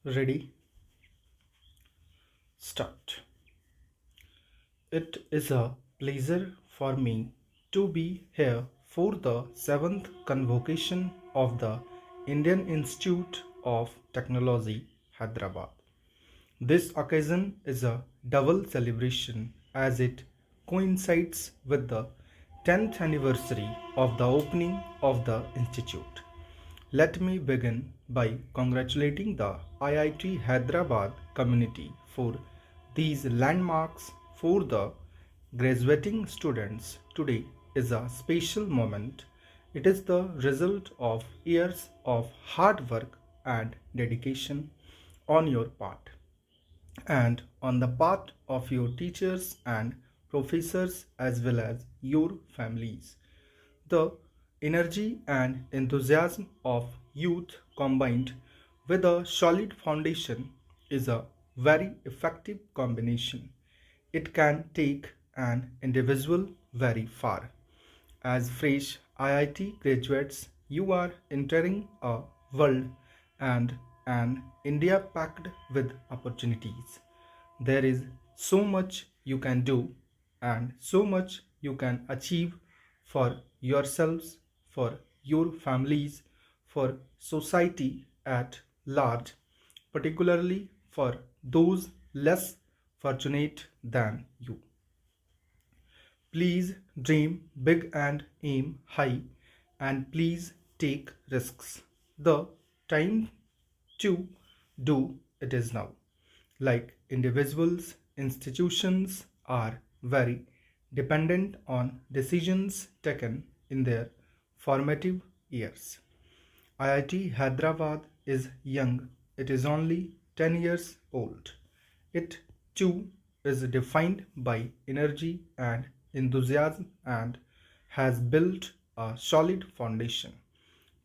Ready? Start. It is a pleasure for me to be here for the seventh convocation of the Indian Institute of Technology, Hyderabad. This occasion is a double celebration as it coincides with the 10th anniversary of the opening of the institute. Let me begin by congratulating the IIT Hyderabad community for these landmarks for the graduating students. Today is a special moment. It is the result of years of hard work and dedication on your part and on the part of your teachers and professors as well as your families. The energy and enthusiasm of youth combined with a solid foundation is a very effective combination. It can take an individual very far. As fresh IIT graduates, you are entering a world and an India packed with opportunities. There is so much you can do and so much you can achieve for yourselves, for your families, for society at large, particularly for those less fortunate than you. Please dream big and aim high, and please take risks. The time to do it is now. Like individuals, institutions are very dependent on decisions taken in their formative years. IIT Hyderabad is young, it is only 10 years old. It too is defined by energy and enthusiasm and has built a solid foundation.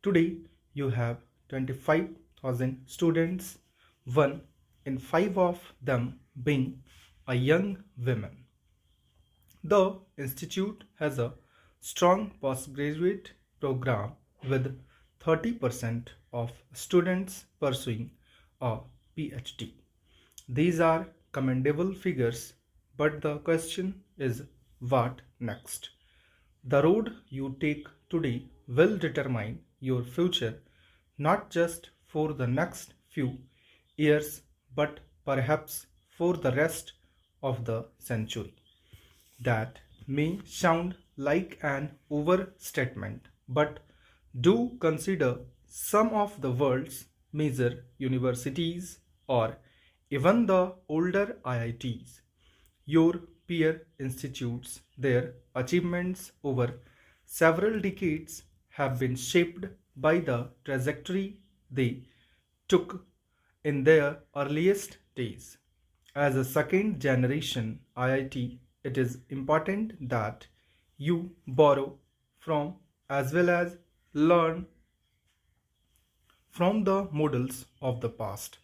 Today, you have 25,000 students, one in five of them being a young woman. The institute has a strong postgraduate program with 30% of students pursuing a PhD. These are commendable figures, but the question is what next? The road you take today will determine your future not just for the next few years but perhaps for the rest of the century. That may sound like an overstatement, but do consider some of the world's major universities or even the older IITs, your peer institutes, their achievements over several decades have been shaped by the trajectory they took in their earliest days. As a second generation IIT, it is important that you borrow from as well as learn from the models of the past.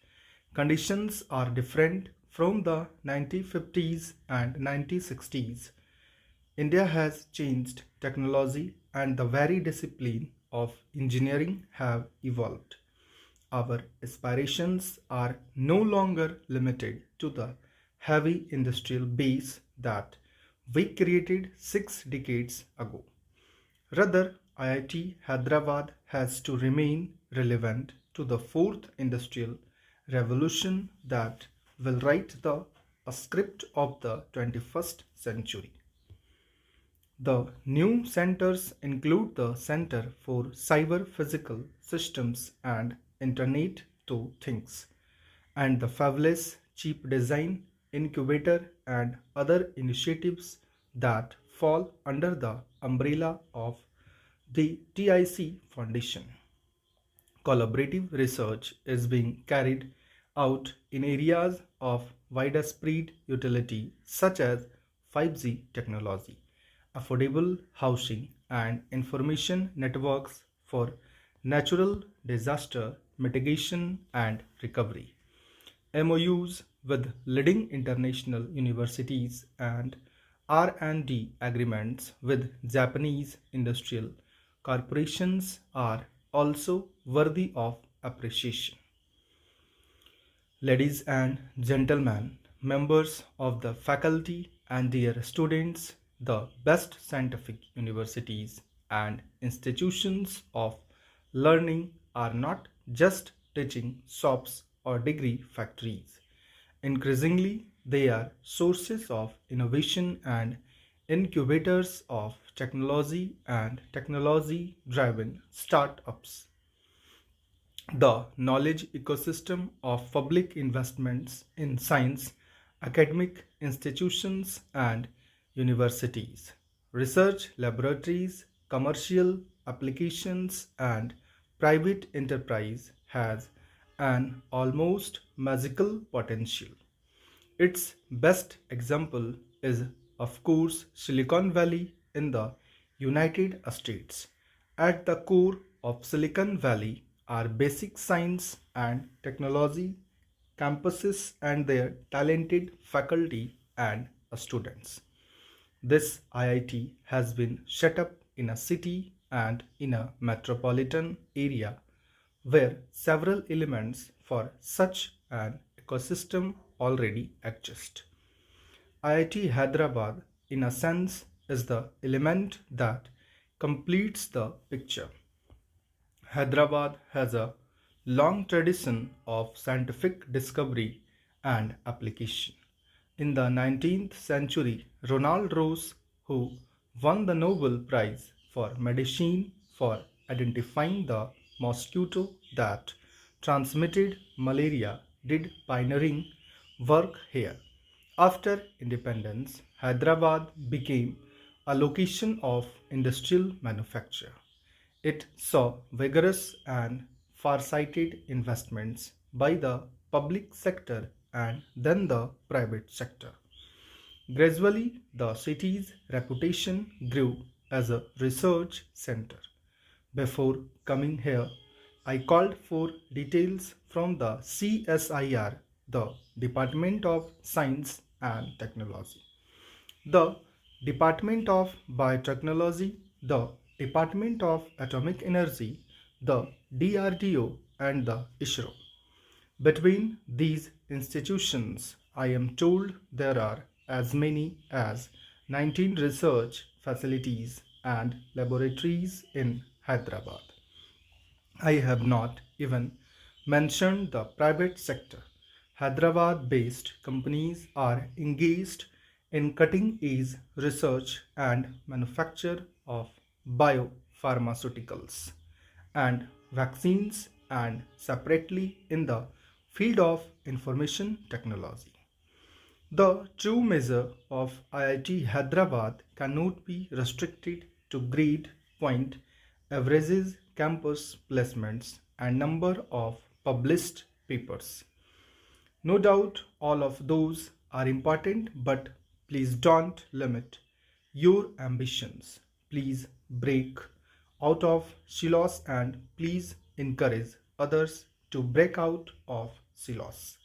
Conditions are different from the 1950s and 1960s. India has changed, technology and the very discipline of engineering have evolved. Our aspirations are no longer limited to the heavy industrial base that we created 6 decades ago. Rather, IIT Hyderabad has to remain relevant to the fourth industrial revolution that will write the a script of the 21st century. The new centers include the Center for Cyber Physical Systems and Internet to Things and the fabulous Chip Design Incubator and other initiatives that fall under the umbrella of the TIC Foundation. Collaborative research is being carried out in areas of widespread utility such as 5G technology, affordable housing, and information networks for natural disaster mitigation and recovery. MOUs with leading international universities and R&D agreements with Japanese industrial corporations are also worthy of appreciation. Ladies and gentlemen, members of the faculty and dear students, the best scientific universities and institutions of learning are not just teaching shops or degree factories. Increasingly, they are sources of innovation and incubators of technology and technology driven startups. The knowledge ecosystem of public investments in science, academic institutions, and universities, research laboratories, commercial applications, and private enterprise has an almost magical potential. Its best example is, of course, Silicon Valley in the United States. At the core of Silicon Valley are basic science and technology campuses and their talented faculty and students. This IIT has been set up in a city and in a metropolitan area where several elements for such an ecosystem already exist. IIT Hyderabad, in a sense, is the element that completes the picture. Hyderabad has a long tradition of scientific discovery and application. In the 19th century, Ronald Ross, who won the Nobel Prize for Medicine for identifying the mosquito that transmitted malaria, did pioneering work here. After independence, Hyderabad became a location of industrial manufacture. It saw vigorous and far-sighted investments by the public sector and then the private sector. Gradually, the city's reputation grew as a research center. Before coming here, I called for details from the CSIR, the Department of Science and Technology, the Department of Biotechnology, the Department of Atomic Energy, the DRDO, and the ISRO. Between these institutions, I am told there are as many as 19 research facilities and laboratories in Hyderabad. I have not even mentioned the private sector. Hyderabad based companies are engaged in cutting edge research and manufacture of biopharmaceuticals and vaccines, and separately in the field of information technology. The true measure of IIT Hyderabad cannot be restricted to grade point averages, campus placements, and number of published papers. No doubt all of those are important, but please don't limit your ambitions. Please break out of silos and please encourage others to break out of silos.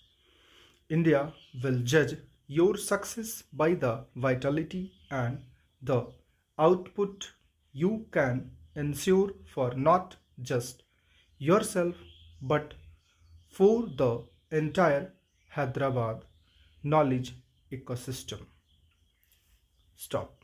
India will judge your success by the vitality and the output you can ensure for not just yourself but for the entire Hyderabad knowledge ecosystem. Stop.